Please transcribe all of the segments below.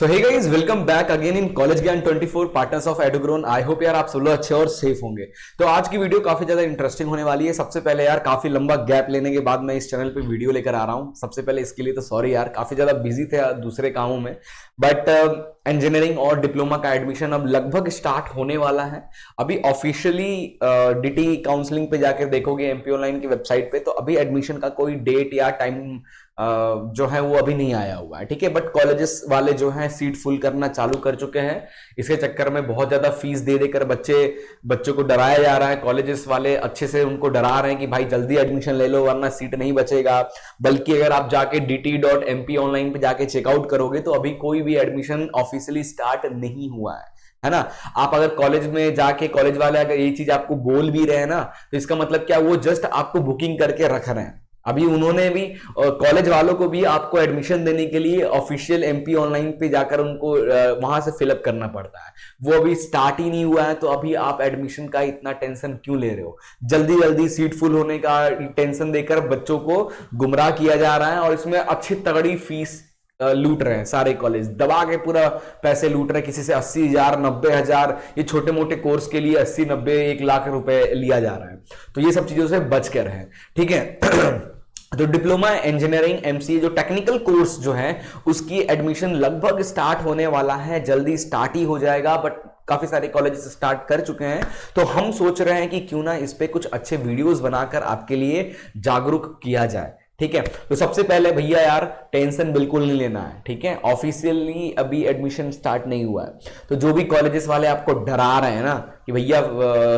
So hey guys, welcome back again in college Gyan 24 partners of Edugrown. I hope यार आप सब लोग अच्छे और सेफ होंगे। तो आज की वीडियो काफी ज्यादा इंटरेस्टिंग होने वाली है। सबसे पहले यार काफी लंबा गैप लेने के बाद मैं इस चैनल पे वीडियो लेकर आ रहा हूं। सबसे पहले इसके लिए तो सॉरी यार, काफी ज्यादा बिजी थे दूसरे कामों में। बट इंजीनियरिंग और डिप्लोमा का एडमिशन अब लगभग स्टार्ट होने वाला है। अभी ऑफिशियली डीटी काउंसलिंग पे जाकर देखोगे एमपी ऑनलाइन की वेबसाइट पे, तो अभी एडमिशन का कोई डेट या टाइम जो है वो अभी नहीं आया हुआ है। ठीक है, बट कॉलेजेस वाले जो हैं सीट फुल करना चालू कर चुके हैं। इसके चक्कर में बहुत ज्यादा फीस दे देकर बच्चों को डराया जा रहा है। कॉलेजेस वाले अच्छे से उनको डरा रहे हैं कि भाई जल्दी एडमिशन ले लो वरना सीट नहीं बचेगा। बल्कि अगर आप जाके dt.mp online पे जाके चेकआउट करोगे तो अभी कोई भी एडमिशन ऑफिशियली स्टार्ट नहीं हुआ है ना। आप अगर कॉलेज में जाके कॉलेज वाले अगर ये चीज आपको बोल भी रहे हैं ना, तो इसका मतलब क्या, वो जस्ट आपको बुकिंग करके रख रहे हैं। अभी उन्होंने भी कॉलेज वालों को भी आपको एडमिशन देने के लिए ऑफिशियल एमपी ऑनलाइन पे जाकर उनको वहां से फिलअप करना पड़ता है। वो अभी स्टार्ट ही नहीं हुआ है, तो अभी आप एडमिशन का इतना टेंशन क्यों ले रहे हो? जल्दी जल्दी सीट फुल होने का टेंशन देकर बच्चों को गुमराह किया जा रहा है और इसमें अच्छी तगड़ी फीस लूट रहे हैं। सारे कॉलेज दबा के पूरा पैसे लूट रहे हैं। किसी से 80,000 90,000, ये छोटे मोटे कोर्स के लिए 80 90 1 लाख रुपए लिया जा रहा है। तो ये सब चीजों से बच कर रहें, ठीक है। तो डिप्लोमा इंजीनियरिंग एमसीए जो टेक्निकल कोर्स जो है उसकी एडमिशन लगभग स्टार्ट होने वाला है, जल्दी स्टार्ट ही हो जाएगा। बट काफी सारे कॉलेजेस स्टार्ट कर चुके हैं, तो हम सोच रहे हैं कि क्यों ना इस पे कुछ अच्छे वीडियोस बनाकर आपके लिए जागरूक किया जाए। ठीक है, तो सबसे पहले भैया यार टेंशन बिल्कुल नहीं लेना है। ठीक है, ऑफिशियली अभी एडमिशन स्टार्ट नहीं हुआ है, तो जो भी कॉलेजेस वाले आपको डरा रहे हैं ना कि भैया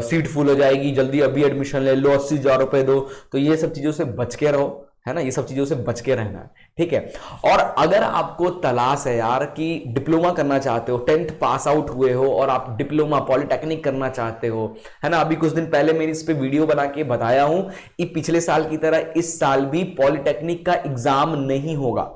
सीट फुल हो जाएगी, जल्दी अभी एडमिशन ले लो, 80,000 रुपए दो, तो ये सब चीजों से बच के रहो, है ना। ये सब चीजों से बच के रहना है, ठीक है। और अगर आपको तलाश है यार कि डिप्लोमा करना चाहते हो, 10th पास आउट हुए हो और आप डिप्लोमा पॉलिटेक्निक करना चाहते हो, है ना। अभी कुछ दिन पहले मैंने इस पे वीडियो बना के बताया हूं कि पिछले साल की तरह इस साल भी पॉलिटेक्निक का एग्जाम नहीं होगा,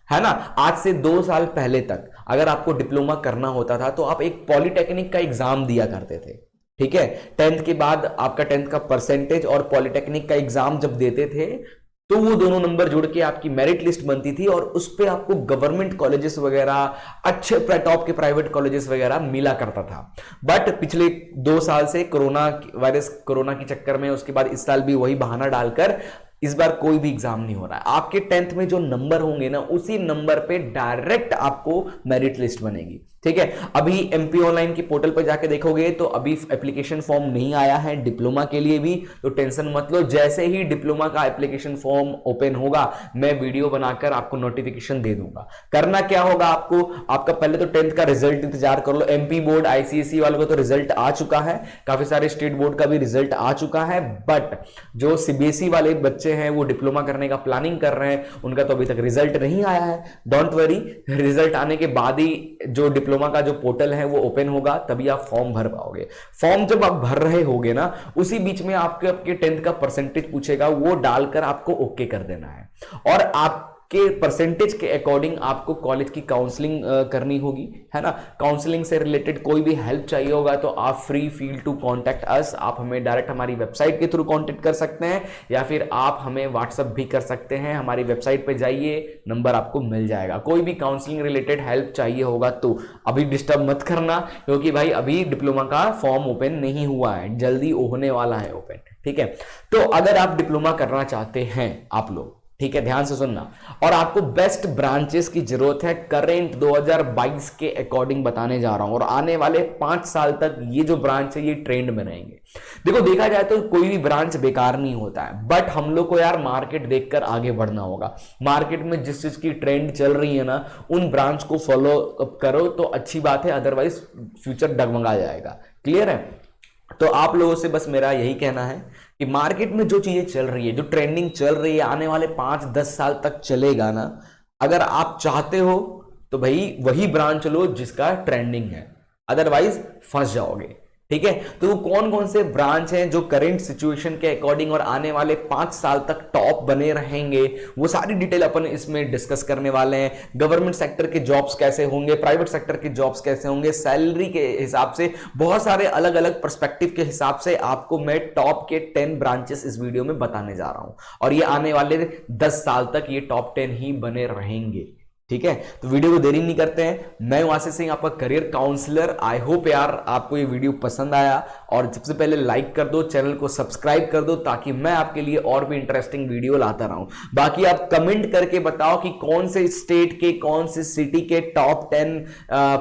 है ना। आज से 2 साल पहले तक अगर आपको डिप्लोमा करना होता था तो आप एक पॉलिटेक्निक का एग्जाम दिया करते थे। ठीक है, 10th के बाद आपका 10th का परसेंटेज और पॉलिटेक्निक का एग्जाम जब देते थे तो वो दोनों नंबर जुड़ के आपकी मेरिट लिस्ट बनती थी और उस पे आपको गवर्नमेंट कॉलेजेस वगैरह, अच्छे टॉप के प्राइवेट कॉलेजेस वगैरह मिला करता था। बट पिछले 2 साल से कोरोना के चक्कर में, उसके बाद इस साल भी वही बहाना डालकर इस बार कोई भी एग्जाम नहीं हो रहा है। आपके 10th में जो नंबर होंगे ना, उसी नंबर पे डायरेक्ट आपको मेरिट लिस्ट बनेगी। ठीक है, अभी एमपी ऑनलाइन की पोर्टल पर जाके देखोगे तो अभी एप्लीकेशन फॉर्म नहीं आया है डिप्लोमा के लिए भी, तो टेंशन मत लो। जैसे ही डिप्लोमा का एप्लीकेशन फॉर्म ओपन होगा मैं वीडियो बनाकर आपको नोटिफिकेशन दे दूंगा। करना क्या होगा आपको, आपका पहले तो 10th का रिजल्ट इंतजार कर लो। एमपी बोर्ड आईसीएसई वालों का तो रिजल्ट आ चुका है, काफी सारे स्टेट बोर्ड का भी रिजल्ट आ चुका है। बट जो सीबीएसई वाले बच्चे हैं वो डिप्लोमा करने का प्लानिंग कर रहे हैं, उनका तो अभी तक रिजल्ट नहीं आया है। डोंट वरी, रिजल्ट आने के बाद ही जो डिप्लोमा का जो पोर्टल है वो ओपन होगा, तभी आप फॉर्म भर पाओगे। फॉर्म जब आप भर रहे होगे ना, उसी बीच में आपके 10th का परसेंटेज पूछेगा, वो डालकर आपको ओके कर देना है। और आप के परसेंटेज के अकॉर्डिंग आपको कॉलेज की काउंसलिंग करनी होगी, है ना। काउंसलिंग से रिलेटेड कोई भी हेल्प चाहिए होगा तो आप free feel to contact us. आप हमें डायरेक्ट हमारी वेबसाइट के थ्रू कांटेक्ट कर सकते हैं या फिर आप हमें व्हाट्सएप भी कर सकते हैं। हमारी वेबसाइट पे जाइए, नंबर आपको मिल जाएगा। कोई भी काउंसलिंग रिलेटेड हेल्प चाहिए होगा तो अभी डिस्टर्ब मत करना, क्योंकि भाई अभी डिप्लोमा का फॉर्म ओपन नहीं हुआ है, जल्दी होने वाला है ओपन। ठीक है, तो अगर आप डिप्लोमा करना चाहते हैं आप लोग, ठीक है, ध्यान से सुनना, और आपको बेस्ट ब्रांचेस की जरूरत है, करेंट 2022 के अकॉर्डिंग बताने जा रहा हूं। और आने वाले 5 साल तक ये जो ब्रांच है ये ट्रेंड में रहेंगे। देखो, देखा जाए तो कोई भी ब्रांच बेकार नहीं होता है, बट हम लोग को यार मार्केट देखकर आगे बढ़ना होगा। मार्केट में जिस चीज की ट्रेंड चल रही है ना, उन ब्रांच को फॉलो करो तो अच्छी बात है, अदरवाइज फ्यूचर डगमगा जाएगा। क्लियर है? तो आप लोगों से बस मेरा यही कहना है कि मार्केट में जो चीजें चल रही है, जो ट्रेंडिंग चल रही है, आने वाले 5-10 साल तक चलेगा ना, अगर आप चाहते हो तो भाई वही ब्रांच लो जिसका ट्रेंडिंग है, अदरवाइज फंस जाओगे। ठीक है, तो वो कौन कौन से ब्रांच हैं जो करंट सिचुएशन के अकॉर्डिंग और आने वाले 5 साल तक टॉप बने रहेंगे, वो सारी डिटेल अपन इसमें डिस्कस करने वाले हैं। गवर्नमेंट सेक्टर के जॉब्स कैसे होंगे, प्राइवेट सेक्टर के जॉब्स कैसे होंगे, सैलरी के हिसाब से, बहुत सारे अलग अलग पर्सपेक्टिव के हिसाब से आपको मैं टॉप के 10 ब्रांचेस इस वीडियो में बताने जा रहा हूं। और ये आने वाले 10 साल तक ये टॉप 10 ही बने रहेंगे। ठीक है, तो वीडियो को देरी नहीं करते हैं। मैं हूं आशीष सिंह, आपका करियर काउंसलर। आई होप यार आपको ये वीडियो पसंद आया, और सबसे पहले लाइक कर दो, चैनल को सब्सक्राइब कर दो, ताकि मैं आपके लिए और भी इंटरेस्टिंग वीडियो लाता रहूं। बाकी आप कमेंट करके बताओ कि कौन से स्टेट के, कौन से सिटी के टॉप 10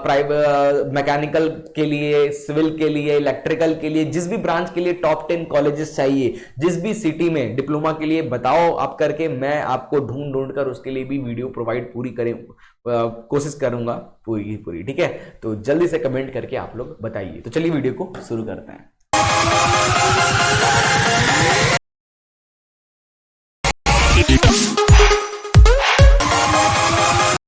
प्राइवेट मैकेनिकल के लिए, सिविल के लिए, इलेक्ट्रिकल के लिए, जिस भी ब्रांच के लिए टॉप 10 कॉलेजेस चाहिए, जिस भी सिटी में डिप्लोमा के लिए बताओ आप करके, मैं आपको ढूंढ कर उसके लिए भी वीडियो प्रोवाइड पूरी करें, कोशिश करूंगा पूरी। ठीक है, तो जल्दी से कमेंट करके आप लोग बताइए। तो चलिए वीडियो को शुरू करते हैं।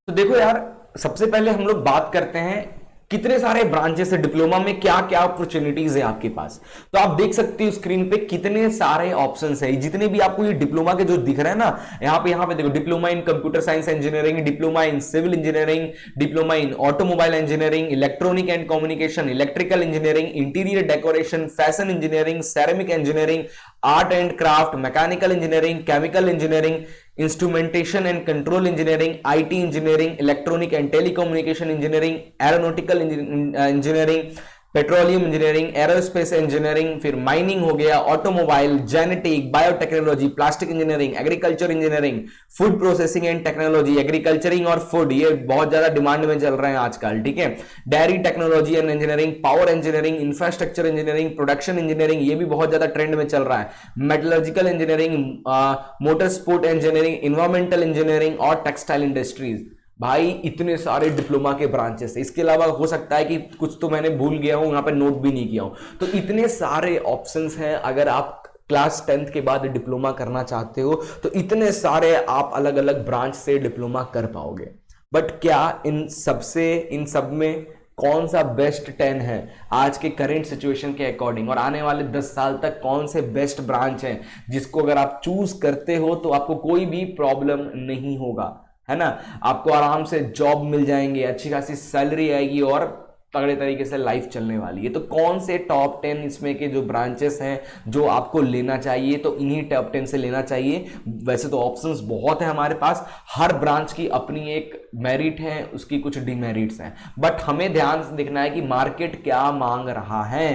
तो देखो यार, सबसे पहले हम लोग बात करते हैं कितने सारे ब्रांचेस है डिप्लोमा में, क्या क्या अपॉर्चुनिटीज है आपके पास। तो आप देख सकते हो स्क्रीन पे कितने सारे ऑप्शंस है। जितने भी आपको ये डिप्लोमा के जो दिख रहे हैं ना, यहाँ पे देखो, diploma in computer science engineering, diploma in civil engineering, diploma in automobile engineering, electronic and communication, electrical engineering, interior decoration, fashion engineering, ceramic engineering, art and craft, mechanical engineering, chemical engineering, instrumentation and control engineering, IT engineering, electronic and telecommunication engineering, aeronautical engineering, petroleum engineering, aerospace engineering, फिर mining हो गया, automobile, genetic, biotechnology, plastic engineering, agriculture engineering, food processing and technology, agriculturing और food, ये बहुत ज्यादा demand में चल रहे हैं आजकल। ठीक है, dairy technology and engineering, power engineering, infrastructure engineering, production engineering, ये भी बहुत ज्यादा ट्रेंड में चल रहा है, metallurgical engineering, motor sport engineering, environmental engineering और टेक्सटाइल इंडस्ट्रीज। भाई इतने सारे डिप्लोमा के ब्रांचेस है। इसके अलावा हो सकता है कि कुछ तो मैंने भूल गया हूं, यहां पे नोट भी नहीं किया हूं। तो इतने सारे ऑप्शंस हैं। अगर आप क्लास 10th के बाद डिप्लोमा करना चाहते हो तो इतने सारे आप अलग अलग ब्रांच से डिप्लोमा कर पाओगे। बट क्या इन सब में कौन सा बेस्ट 10 है आज के करंट सिचुएशन के अकॉर्डिंग, और आने वाले 10 साल तक कौन से बेस्ट ब्रांच हैं जिसको अगर आप चूज करते हो तो आपको कोई भी प्रॉब्लम नहीं होगा, है ना। आपको आराम से जॉब मिल जाएंगे, अच्छी खासी सैलरी आएगी और तगड़े तरीके से लाइफ चलने वाली है। तो कौन से टॉप 10 इसमें के जो ब्रांचेस हैं जो आपको लेना चाहिए, तो इन्हीं टॉप 10 से लेना चाहिए। वैसे तो ऑप्शंस बहुत है हमारे पास, हर ब्रांच की अपनी एक मेरिट है, उसकी कुछ डिमेरिट्स हैं, बट हमें ध्यान से देखना है कि मार्केट क्या मांग रहा है,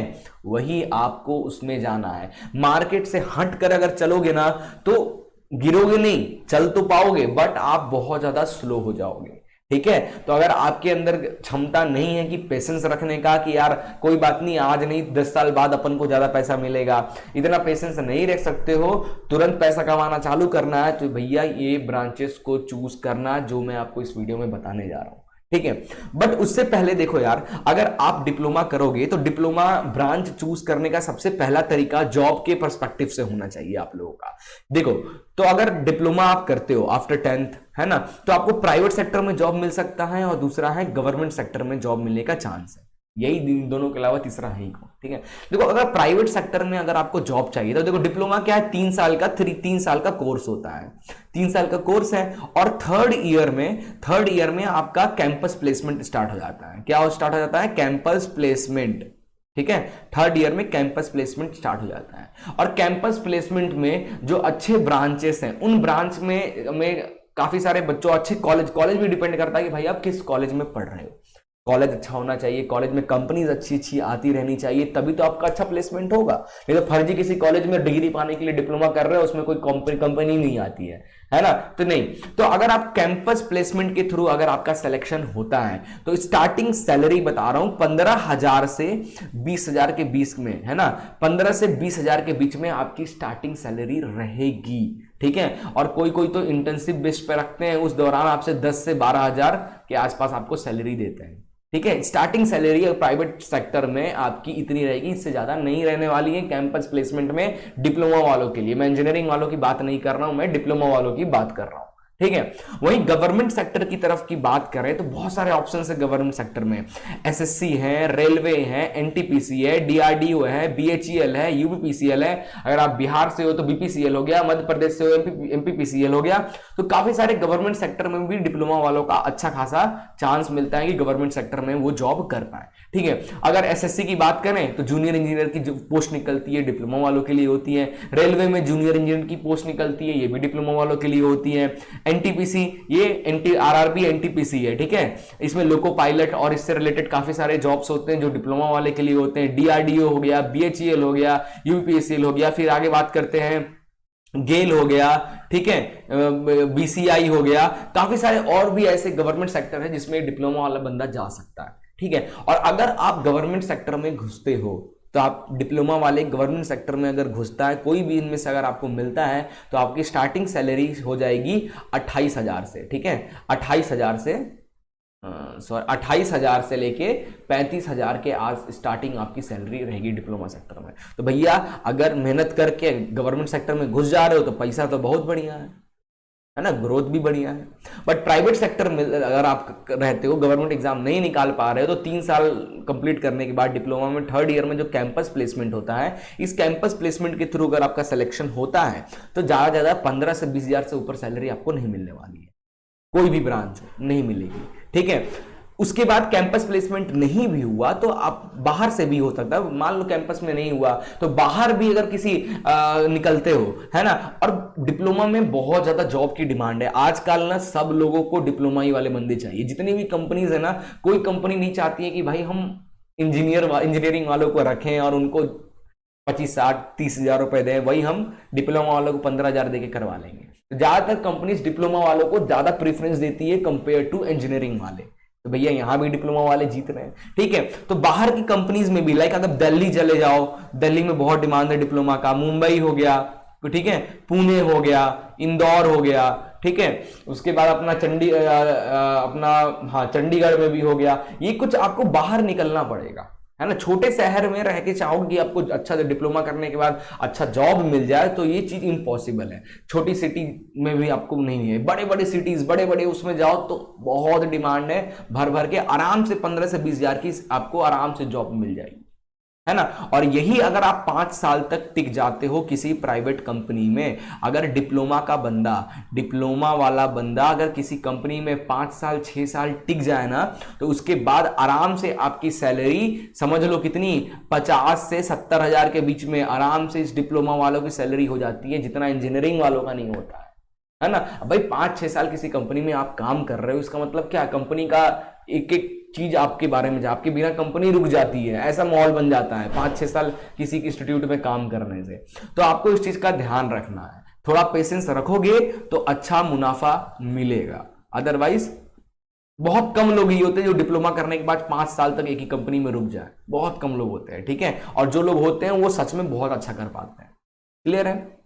वही आपको उसमें जाना है। मार्केट से हट कर अगर चलोगे ना तो गिरोगे नहीं, चल तो पाओगे बट आप बहुत ज्यादा स्लो हो जाओगे। ठीक है, तो अगर आपके अंदर क्षमता नहीं है कि पेशेंस रखने का, कि यार कोई बात नहीं, आज नहीं 10 साल बाद अपन को ज्यादा पैसा मिलेगा, इतना पेशेंस नहीं रख सकते हो, तुरंत पैसा कमाना चालू करना है, तो भैया ये ब्रांचेस को चूज करना जो मैं आपको इस वीडियो में बताने जा रहा हूं। ठीक है, बट उससे पहले देखो यार, अगर आप डिप्लोमा करोगे तो डिप्लोमा ब्रांच चूज करने का सबसे पहला तरीका जॉब के पर्सपेक्टिव से होना चाहिए आप लोगों का। देखो, तो अगर डिप्लोमा आप करते हो आफ्टर 10th, है ना, तो आपको प्राइवेट सेक्टर में जॉब मिल सकता है और दूसरा है गवर्नमेंट सेक्टर में जॉब मिलने का चांस है। यही दोनों के अलावा तीसरा है ही कौन। ठीक है, देखो अगर प्राइवेट सेक्टर में अगर आपको जॉब चाहिए तो देखो डिप्लोमा क्या है, 3 साल का कोर्स होता है, 3 साल का कोर्स है, और थर्ड ईयर में आपका कैंपस प्लेसमेंट स्टार्ट हो जाता है। क्या स्टार्ट हो जाता है? Campus placement. ठीक है, थर्ड ईयर में कैंपस प्लेसमेंट स्टार्ट हो जाता है, और कैंपस प्लेसमेंट में जो अच्छे ब्रांचेस हैं उन ब्रांच में काफी सारे बच्चों, अच्छे कॉलेज भी डिपेंड करता है कि भाई आप किस कॉलेज में पढ़ रहे हो। कॉलेज अच्छा होना चाहिए, कॉलेज में कंपनीज अच्छी आती रहनी चाहिए, तभी तो आपका अच्छा प्लेसमेंट होगा। नहीं तो फर्जी किसी कॉलेज में डिग्री पाने के लिए डिप्लोमा कर रहे हो, उसमें कोई कंपनी नहीं आती है ना, तो नहीं। तो अगर आप कैंपस प्लेसमेंट के थ्रू अगर आपका सिलेक्शन होता है तो स्टार्टिंग सैलरी बता रहा हूं 15,000 से 20,000 के बीच में, है ना, 15 से 20,000 के बीच में आपकी स्टार्टिंग सैलरी रहेगी। ठीक है, और कोई तो इंटर्नशिप बेस पे रखते हैं, उस दौरान आपसे 10 से 12,000 के आसपास आपको सैलरी देते हैं। ठीक है, स्टार्टिंग सैलरी प्राइवेट सेक्टर में आपकी इतनी रहेगी, इससे ज्यादा नहीं रहने वाली है कैंपस प्लेसमेंट में डिप्लोमा वालों के लिए। मैं इंजीनियरिंग वालों की बात नहीं कर रहा हूं, मैं डिप्लोमा वालों की बात कर रहा हूं। ठीक है, वहीं गवर्नमेंट सेक्टर की तरफ की बात करें तो बहुत सारे ऑप्शन है गवर्नमेंट सेक्टर में। एसएससी है, रेलवे है, एनटीपीसी है, डीआरडीओ है, बीएचईएल है, यूपीपीसीएल है। अगर आप बिहार से हो तो बीपीसीएल हो गया, मध्य प्रदेश से हो एमपीपीसीएल हो गया। तो काफी सारे गवर्नमेंट सेक्टर में भी डिप्लोमा वालों का अच्छा खासा चांस मिलता है कि गवर्नमेंट सेक्टर में वो जॉब कर पाए। ठीक है, अगर एसएससी की बात करें तो जूनियर इंजीनियर की जो पोस्ट निकलती है डिप्लोमा वालों के लिए होती है। रेलवे में जूनियर इंजीनियर की पोस्ट निकलती है, ये भी डिप्लोमा वालों के लिए होती है। एनटीपीसी, ये एनटी आरआरबी एनटीपीसी है, ठीक है। इसमें लोको पायलट और इससे रिलेटेड काफी सारे जॉब्स होते हैं जो डिप्लोमा वाले के लिए होते हैं। डीआरडीओ हो गया, बीएचईएल हो गया, यूपीएससीएल हो गया, फिर आगे बात करते हैं गेल हो गया, ठीक है, बीसीआई हो गया, काफी सारे और भी ऐसे गवर्नमेंट सेक्टर है जिसमें डिप्लोमा वाला बंदा जा सकता है, ठीक है। और अगर आप गवर्नमेंट सेक्टर में घुसते हो तो आप डिप्लोमा वाले गवर्नमेंट सेक्टर में अगर घुसता है कोई भी इनमें से अगर आपको मिलता है तो आपकी स्टार्टिंग सैलरी हो जाएगी 28,000 से, ठीक है, 28,000 से 28,000 से लेके 35,000 के आज स्टार्टिंग आपकी सैलरी रहेगी डिप्लोमा सेक्टर में। तो भैया अगर मेहनत करके गवर्नमेंट सेक्टर में घुस जा रहे हो तो पैसा तो बहुत बढ़िया है ना, ग्रोथ भी बढ़िया है। बट प्राइवेट सेक्टर में अगर आप रहते हो, गवर्नमेंट एग्जाम नहीं निकाल पा रहे हो, तो 3 साल कंप्लीट करने के बाद डिप्लोमा में 3rd ईयर में जो कैंपस प्लेसमेंट होता है, इस कैंपस प्लेसमेंट के थ्रू अगर आपका सिलेक्शन होता है तो ज्यादा 15 से 20,000 से ऊपर सैलरी आपको नहीं मिलने वाली है, कोई भी ब्रांच नहीं मिलेगी, ठीक है। उसके बाद कैंपस प्लेसमेंट नहीं भी हुआ तो आप बाहर से भी हो सकता है, मान लो कैंपस में नहीं हुआ तो बाहर भी अगर किसी निकलते हो, है ना। और डिप्लोमा में बहुत ज्यादा जॉब की डिमांड है आजकल ना, सब लोगों को डिप्लोमा ही वाले बंदे चाहिए। जितनी भी कंपनीज है ना, कोई कंपनी नहीं चाहती है कि भाई हम इंजीनियरिंग वालों को रखें और उनको 25, 60, 30,000 रुपए दें, वही हम डिप्लोमा वालों को 15,000 देके करवा लेंगे। तो ज्यादातर कंपनीज डिप्लोमा वालों को ज्यादा प्रेफरेंस देती है कंपेयर टू इंजीनियरिंग वाले। तो भैया यहां भी डिप्लोमा वाले जीत रहे हैं, ठीक है। तो बाहर की कंपनीज में भी लाइक अगर दिल्ली चले जाओ, दिल्ली में बहुत डिमांड है डिप्लोमा का, मुंबई हो गया, ठीक है, पुणे हो गया, इंदौर हो गया, ठीक है, उसके बाद अपना चंडीगढ़ में भी हो गया। ये कुछ आपको बाहर निकलना पड़ेगा, है ना। छोटे शहर में रह के चाहोगे कि आपको अच्छा डिप्लोमा करने के बाद अच्छा जॉब मिल जाए तो ये चीज इम्पॉसिबल है। छोटी सिटी में भी आपको नहीं है, बड़े बड़े सिटीज, बड़े बड़े उसमें जाओ तो बहुत डिमांड है, भर भर के आराम से 15 से 20,000 की आपको आराम से जॉब मिल जाएगी, है ना। और यही अगर आप 5 साल तक टिक जाते हो किसी प्राइवेट कंपनी में, अगर डिप्लोमा वाला बंदा अगर किसी कंपनी में 5 साल 6 साल टिक जाए ना, तो उसके बाद आराम से आपकी सैलरी समझ लो कितनी, 50 से 70,000 के बीच में आराम से इस डिप्लोमा वालों की सैलरी हो जाती है, जितना इंजीनियरिंग वालों का नहीं होता है ना। भाई 5-6 साल किसी कंपनी में आप काम कर रहे हो, इसका मतलब क्या, कंपनी का एक एक चीज आपके बारे में, आपके बिना कंपनी रुक जाती है, ऐसा माहौल बन जाता है 5-6 साल किसी इंस्टीट्यूट में काम करने से। तो आपको इस चीज का ध्यान रखना है, थोड़ा पेशेंस रखोगे तो अच्छा मुनाफा मिलेगा। अदरवाइज बहुत कम लोग ही होते हैं जो डिप्लोमा करने के बाद 5 साल तक एक ही कंपनी में रुक जाए, बहुत कम लोग होते हैं, ठीक है। और जो लोग होते हैं वो सच में बहुत अच्छा कर पाते हैं। क्लियर है।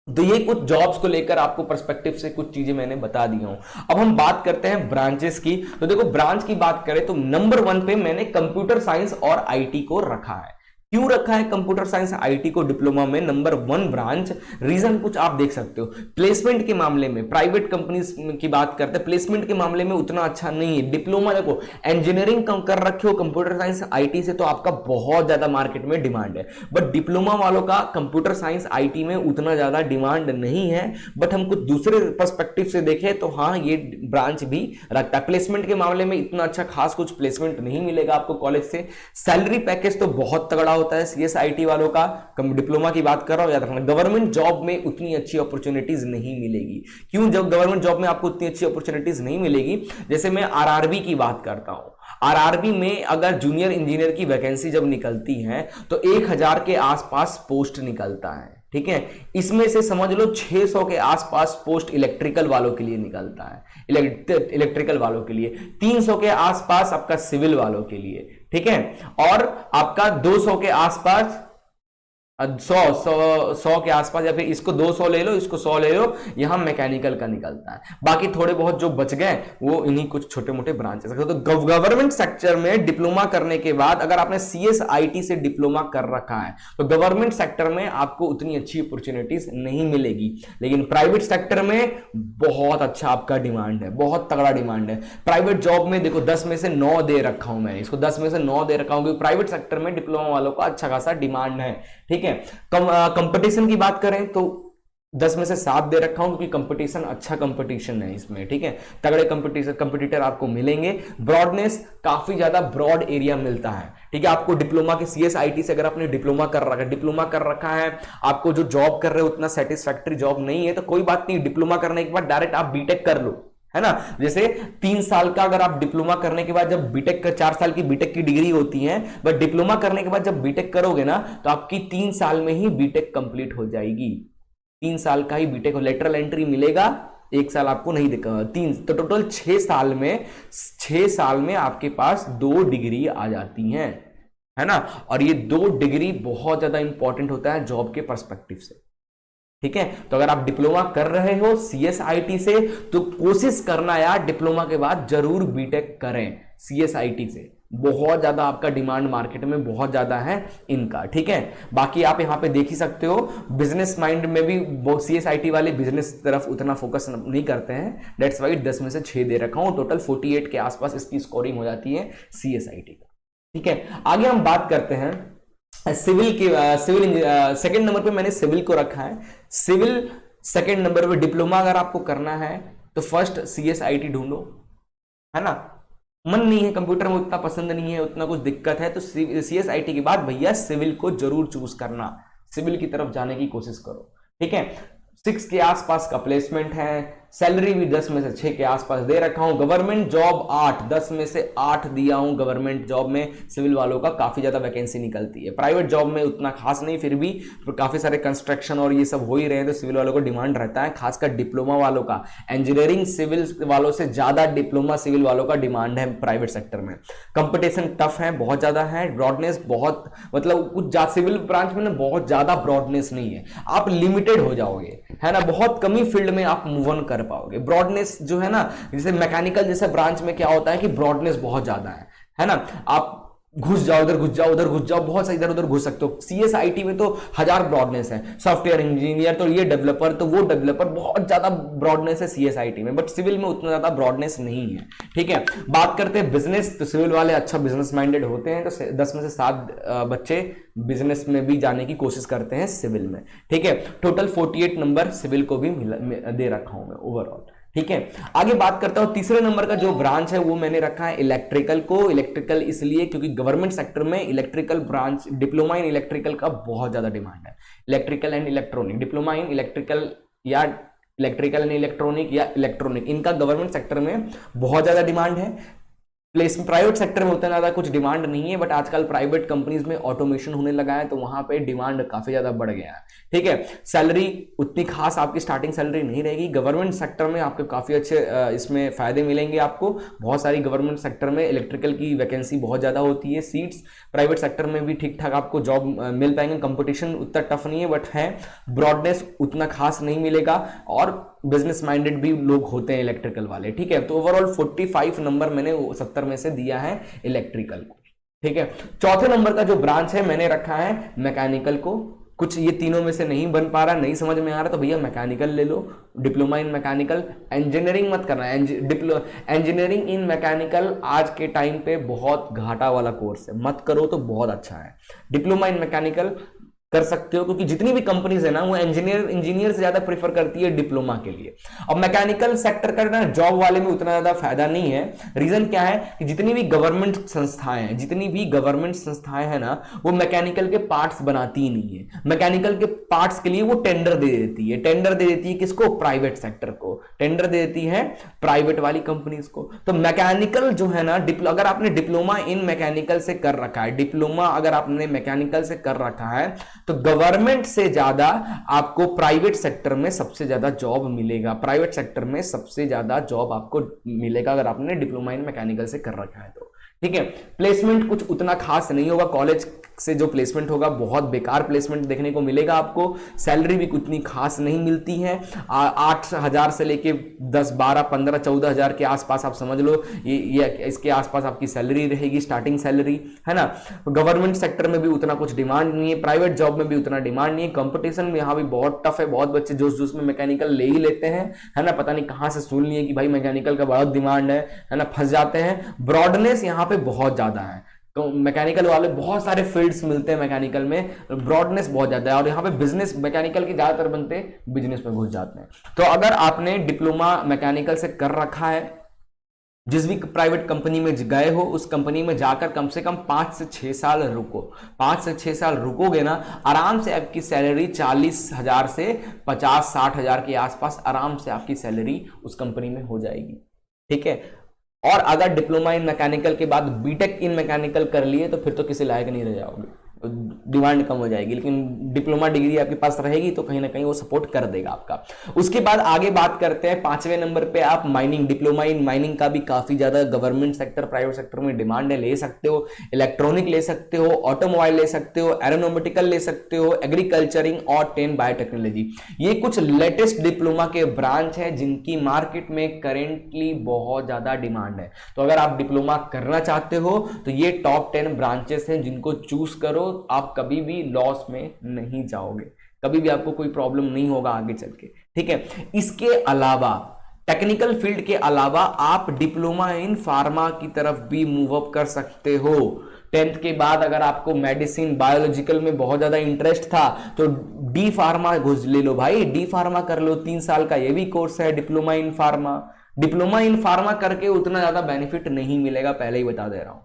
तो ये कुछ जॉब्स को लेकर आपको पर्सपेक्टिव से कुछ चीजें मैंने बता दी हूं। अब हम बात करते हैं ब्रांचेस की। तो देखो ब्रांच की बात करें तो नंबर 1 पे मैंने कंप्यूटर साइंस और आईटी को रखा है। क्यों रखा है कंप्यूटर साइंस आईटी को डिप्लोमा में नंबर 1 ब्रांच? रीजन कुछ आप देख सकते हो। प्लेसमेंट के मामले में प्राइवेट कंपनीज की बात करते हैं, प्लेसमेंट के मामले में उतना अच्छा नहीं है। डिप्लोमा देखो, इंजीनियरिंग कर रखे हो कंप्यूटर साइंस आईटी से तो आपका बहुत ज्यादा मार्केट में डिमांड है, बट डिप्लोमा वालों का कंप्यूटर साइंस आईटी में उतना ज्यादा डिमांड नहीं है। बट हम कुछ दूसरे पर्सपेक्टिव से देखें तो हाँ, ये ब्रांच भी रखता है। प्लेसमेंट के मामले में इतना अच्छा खास कुछ प्लेसमेंट नहीं मिलेगा आपको कॉलेज से। सैलरी पैकेज तो बहुत तगड़ा होता है सीएसआईटी वालों का, डिप्लोमा की बात कर रहा हूं, याद रखना। गवर्नमेंट जॉब में उतनी अच्छी अपॉर्चुनिटीज नहीं मिलेगी। क्यों? जब गवर्नमेंट जॉब में आपको उतनी अच्छी अपॉर्चुनिटीज नहीं मिलेगी, जैसे मैं आरआरबी की बात करता हूं, आरआरबी में अगर जूनियर इंजीनियर की वैकेंसी जब निकलती है तो 1000 के आसपास पोस्ट निकलता है, ठीक है। इसमें से समझ लो 600 के आसपास पोस्ट इलेक्ट्रिकल वालों के लिए निकलता है, इलेक्ट्रिकल वालों के लिए 300 के आसपास आपका सिविल वालों के लिए, ठीक है। और आपका 200 के आसपास 100 के आसपास, या फिर इसको 200 ले लो, इसको 100 ले लो, यहां मैकेनिकल का निकलता है। बाकी थोड़े बहुत जो बच गए वो इन्हीं कुछ छोटे मोटे ब्रांचेस। तो गवर्नमेंट सेक्टर में डिप्लोमा करने के बाद अगर आपने सीएसआईटी से डिप्लोमा कर रखा है तो गवर्नमेंट सेक्टर में आपको उतनी अच्छी अपॉर्चुनिटीज नहीं मिलेगी, लेकिन प्राइवेट सेक्टर में बहुत अच्छा आपका डिमांड है, बहुत तगड़ा डिमांड है। प्राइवेट जॉब में देखो 10 में से 9 दे रखा हूं मैंने, इसको 10 में से 9 दे रखा हूं क्योंकि प्राइवेट सेक्टर में डिप्लोमा वालों का अच्छा खासा डिमांड है, ठीक है। कंपटीशन की बात करें तो 10 में से 7 दे रखा हूं क्योंकि कंपटीशन अच्छा कंपटीशन है इसमें, ठीक है, तगड़े कंपटीटर आपको मिलेंगे। ब्रॉडनेस, काफी ज्यादा ब्रॉड एरिया मिलता है, ठीक है। आपको डिप्लोमा के CSIT से अगर आपने डिप्लोमा कर रखा है, आपको जो जॉब कर रहे हो उतना सेटिस्फैक्टरी जॉब नहीं है तो कोई बात नहीं, डिप्लोमा करने के बाद डायरेक्ट आप बीटेक कर लो, है ना। जैसे 3 साल का अगर आप डिप्लोमा करने के बाद जब बीटेक का 4 साल की बीटेक की डिग्री होती है, बट डिप्लोमा करने के बाद जब बीटेक करोगे ना तो आपकी 3 साल में ही बीटेक कंप्लीट हो जाएगी। 3 साल का ही बीटेक, लेटरल एंट्री मिलेगा, 1 साल आपको नहीं दिखा, 3 तो टोटल 6 साल में आपके पास 2 डिग्री आ जाती हैं, है ना। और ये 2 डिग्री बहुत ज्यादा इंपॉर्टेंट होता है जॉब के पर्सपेक्टिव से, ठीक है। तो अगर आप डिप्लोमा कर रहे हो CSIT से तो कोशिश करना यार डिप्लोमा के बाद जरूर बीटेक करें CSIT से, बहुत ज्यादा आपका डिमांड मार्केट में बहुत ज्यादा है इनका, ठीक है। बाकी आप यहां पे देख ही सकते हो, बिजनेस माइंड में भी CSIT वाले बिजनेस तरफ उतना फोकस नहीं करते हैं, दैट्स वाई 10 में से 6 दे रखा हूं, टोटल 48 के आसपास इसकी स्कोरिंग हो जाती है CSIT का, ठीक है। आगे हम बात करते हैं सिविल की। सेकंड नंबर पे मैंने सिविल को रखा है। सिविल सेकंड नंबर पे डिप्लोमा अगर आपको करना है तो फर्स्ट CSIT ढूंढो, है ना। मन नहीं है, कंप्यूटर में उतना पसंद नहीं है, उतना कुछ दिक्कत है तो CSIT के बाद भैया सिविल को जरूर चूज करना, सिविल की तरफ जाने की कोशिश करो, ठीक है। 6 के आसपास का प्लेसमेंट है, सैलरी भी 10 में से 6 के आसपास दे रखा हूं। गवर्नमेंट जॉब 8, 10 में से 8 दिया हूं। गवर्नमेंट जॉब में सिविल वालों का काफी ज्यादा वैकेंसी निकलती है, प्राइवेट जॉब में उतना खास नहीं, फिर भी काफी सारे कंस्ट्रक्शन और ये सब हो ही रहे हैं तो सिविल वालों को डिमांड रहता है, खासकर डिप्लोमा वालों का। इंजीनियरिंग सिविल वालों से ज्यादा डिप्लोमा सिविल वालों का डिमांड है प्राइवेट सेक्टर में। कंपटीशन टफ है, बहुत ज्यादा है, ब्रॉडनेस बहुत, मतलब कुछ सिविल ब्रांच में ना बहुत ज्यादा ब्रॉडनेस नहीं है, आप लिमिटेड हो जाओगे, है ना, बहुत कम ही फील्ड में आप मूव ऑन कर पाओगे। ब्रॉडनेस जो है ना, जैसे मैकेनिकल जैसे ब्रांच में क्या होता है कि ब्रॉडनेस बहुत ज्यादा है ना, आप घुस जाओ इधर, घुस जाओ उधर, घुस जाओ, बहुत सारी इधर उधर घुस सकते हो। CSIT में तो 1000 ब्रॉडनेस है, सॉफ्टवेयर इंजीनियर तो ये डेवलपर तो वो डेवलपर, बहुत ज्यादा ब्रॉडनेस है CSIT में, बट सिविल में उतना ज्यादा ब्रॉडनेस नहीं है, ठीक है। बात करते हैं बिजनेस, तो सिविल वाले अच्छा बिजनेस माइंडेड होते हैं, तो 10 में से 7 बच्चे बिजनेस में भी जाने की कोशिश करते हैं सिविल में, ठीक है। टोटल 48 नंबर सिविल को भी दे रखा हूं मैं ओवरऑल, ठीक है। आगे बात करता हूं, तीसरे नंबर का जो ब्रांच है वो मैंने रखा है इलेक्ट्रिकल को। इलेक्ट्रिकल इसलिए क्योंकि गवर्नमेंट सेक्टर में electrical branch, diploma in electrical का बहुत ज्यादा डिमांड है। Electrical and electronic, diploma in electrical या इलेक्ट्रिकल एंड इलेक्ट्रॉनिक या इलेक्ट्रॉनिक, इनका गवर्नमेंट सेक्टर में बहुत ज्यादा डिमांड है। प्राइवेट सेक्टर में उतना ज्यादा कुछ डिमांड नहीं है, बट आजकल प्राइवेट कंपनीज में ऑटोमेशन होने लगा है तो वहां पे डिमांड काफी ज्यादा बढ़ गया है, ठीक है। सैलरी उतनी खास आपकी स्टार्टिंग सैलरी नहीं रहेगी। गवर्नमेंट सेक्टर में आपके काफी अच्छे इसमें फायदे मिलेंगे आपको, बहुत सारी गवर्नमेंट सेक्टर में इलेक्ट्रिकल की वैकेंसी बहुत ज्यादा होती है, सीट्स। प्राइवेट सेक्टर में भी ठीक ठाक आपको जॉब मिल पाएंगे, कंपटीशन उतना टफ नहीं है, बट है ब्रॉडनेस उतना खास नहीं मिलेगा, और बिजनेस माइंडेड भी लोग होते हैं इलेक्ट्रिकल वाले, ठीक है। तो ओवरऑल 45 नंबर मैंने 70 में से दिया है इलेक्ट्रिकल को, ठीक है। चौथे नंबर का जो ब्रांच है मैंने रखा है मैकेनिकल को। कुछ ये तीनों में से नहीं बन पा रहा, नहीं समझ में आ रहा तो भैया मैकेनिकल ले लो, डिप्लोमा इन मैकेनिकल। इंजीनियरिंग मत करना, इंजीनियरिंग इन मैकेनिकल आज के टाइम पे बहुत घाटा वाला कोर्स है, मत करो तो बहुत अच्छा है। डिप्लोमा इन मैकेनिकल कर सकते हो क्योंकि जितनी भी कंपनीज है ना वो इंजीनियर से ज्यादा प्रेफर करती है डिप्लोमा के लिए। अब मैकेनिकल सेक्टर का ना जॉब वाले में उतना ज्यादा फायदा नहीं है। रीजन क्या है कि जितनी भी गवर्नमेंट संस्थाएं हैं ना वो मैकेनिकल के पार्ट्स बनाती ही नहीं है। मैकेनिकल के पार्ट्स के लिए वो टेंडर दे देती है, किसको? प्राइवेट सेक्टर को टेंडर दे देती है, प्राइवेट वाली कंपनीज को। तो मैकेनिकल जो है ना, अगर आपने डिप्लोमा इन मैकेनिकल से कर रखा है, डिप्लोमा अगर आपने मैकेनिकल से कर रखा है तो गवर्नमेंट से ज्यादा आपको प्राइवेट सेक्टर में सबसे ज्यादा जॉब मिलेगा। प्राइवेट सेक्टर में सबसे ज्यादा जॉब आपको मिलेगा अगर आपने डिप्लोमा इन मैकेनिकल से कर रखा है तो, ठीक है। प्लेसमेंट कुछ उतना खास नहीं होगा, कॉलेज से जो प्लेसमेंट होगा बहुत बेकार प्लेसमेंट देखने को मिलेगा आपको। सैलरी भी उतनी खास नहीं मिलती है, 8,000 से लेके 10, 12, 15, 14,000 के आसपास आप समझ लो, ये इसके आसपास आपकी सैलरी रहेगी, स्टार्टिंग सैलरी, है ना। गवर्नमेंट सेक्टर में भी उतना कुछ डिमांड नहीं है, प्राइवेट जॉब में भी उतना डिमांड नहीं है। कंपटीशन में यहाँ भी बहुत टफ है, बहुत बच्चे जोश में मैकेनिकल ले ही लेते हैं, है ना। पता नहीं कहाँ से सुन लिए कि भाई मैकेनिकल का बहुत डिमांड है ना, फंस जाते हैं। ब्रॉडनेस यहाँ पे बहुत ज्यादा है, मैकेनिकल वाले बहुत सारे फील्ड्स मिलते हैं मैकेनिकल में, ब्रॉडनेस बहुत ज्यादा है, और यहाँ पे बिजनेस मैकेनिकल के ज्यादातर बनते बिजनेस में घुस जाते हैं। तो अगर आपने डिप्लोमा मैकेनिकल से कर रखा है, जिस भी प्राइवेट कंपनी में गए हो उस कंपनी में जाकर कम से कम 5 से 6 साल रुको। 5 से 6 साल रुकोगे ना, आराम से आपकी सैलरी 40,000 से 50-60,000 के आसपास आराम से आपकी सैलरी उस कंपनी में हो जाएगी। ठीक है। और अगर डिप्लोमा इन मैकेनिकल के बाद बीटेक इन मैकेनिकल कर लिए तो फिर तो किसी लायक नहीं रह जाओगे, डिमांड कम हो जाएगी। लेकिन डिप्लोमा डिग्री आपके पास रहेगी तो कहीं ना कहीं वो सपोर्ट कर देगा आपका। उसके बाद आगे बात करते हैं 5वें नंबर पे आप माइनिंग। डिप्लोमा इन माइनिंग का भी काफी ज्यादा गवर्नमेंट सेक्टर, प्राइवेट सेक्टर में डिमांड है, ले सकते हो। इलेक्ट्रॉनिक ले सकते हो, ऑटोमोबाइल ले सकते हो, एरोनॉटिकल ले सकते हो, एग्रीकल्चरिंग और 10 बायोटेक्नोलॉजी। ये कुछ लेटेस्ट डिप्लोमा के ब्रांच है जिनकी मार्केट में करेंटली बहुत ज्यादा डिमांड है। तो अगर आप डिप्लोमा करना चाहते हो तो ये टॉप 10 ब्रांचेस हैं जिनको चूज करो। आप कभी भी लॉस में नहीं जाओगे, कभी भी आपको कोई प्रॉब्लम नहीं होगा आगे चल के। ठीक है। इसके अलावा टेक्निकल फील्ड के अलावा आप डिप्लोमा इन फार्मा की तरफ भी मूव अप कर सकते हो। 10th के बाद अगर आपको मेडिसिन बायोलॉजिकल में बहुत ज्यादा इंटरेस्ट था तो डी फार्मा घुस ले लो भाई, डी फार्मा कर लो, 3 साल का ये भी कोर्स है diploma in pharma. Diploma in pharma करके उतना ज्यादा बेनिफिट नहीं मिलेगा, पहले ही बता दे रहा हूं,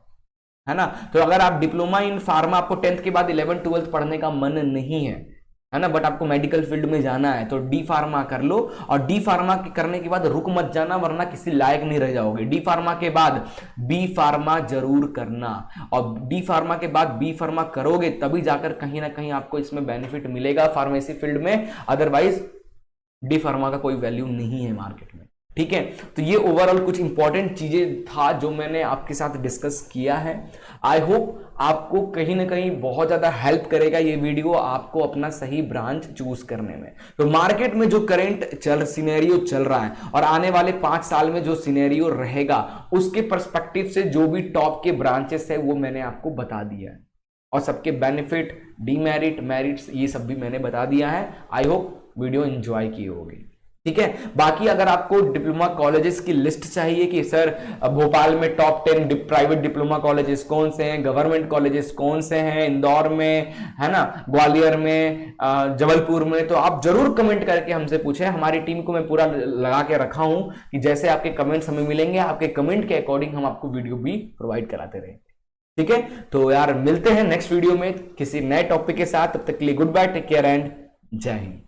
है ना। तो अगर आप डिप्लोमा इन फार्मा, आपको 10th के बाद 11th 12th पढ़ने का मन नहीं है ना, बट आपको मेडिकल फील्ड में जाना है तो डी फार्मा कर लो। और डी फार्मा करने के बाद रुक मत जाना वरना किसी लायक नहीं रह जाओगे। डी फार्मा के बाद बी फार्मा जरूर करना, और डी फार्मा के बाद बी फार्मा करोगे तभी जाकर कहीं ना कहीं आपको इसमें बेनिफिट मिलेगा फार्मेसी फील्ड में, अदरवाइज डी फार्मा का कोई वैल्यू नहीं है मार्केट में। ठीक है। तो ये ओवरऑल कुछ इंपॉर्टेंट चीजें था जो मैंने आपके साथ डिस्कस किया है। आई होप आपको कहीं ना कहीं बहुत ज्यादा हेल्प करेगा ये वीडियो आपको अपना सही ब्रांच चूज करने में। तो मार्केट में जो करंट सिनेरियो चल रहा है और आने वाले 5 साल में जो सिनेरियो रहेगा उसके पर्सपेक्टिव से जो भी टॉप के ब्रांचेस है वो मैंने आपको बता दिया है, और सबके बेनिफिट, डीमेरिट, मेरिट्स ये सब भी मैंने बता दिया है। आई होप वीडियो एंजॉय किए होगे। ठीक है। बाकी अगर आपको डिप्लोमा कॉलेजेस की लिस्ट चाहिए कि सर भोपाल में टॉप 10 प्राइवेट डिप्लोमा कॉलेजेस कौन से हैं, गवर्नमेंट कॉलेजेस कौन से हैं, इंदौर में, है ना, ग्वालियर में, जबलपुर में, तो आप जरूर कमेंट करके हमसे पूछें। हमारी टीम को मैं पूरा लगा के रखा हूं कि जैसे आपके कमेंट्स हमें मिलेंगे आपके कमेंट के अकॉर्डिंग हम आपको वीडियो भी प्रोवाइड कराते रहेंगे। ठीक है। तो यार मिलते हैं नेक्स्ट वीडियो में किसी नए टॉपिक के साथ, तब तक के लिए good bye, take care and जय हिंद।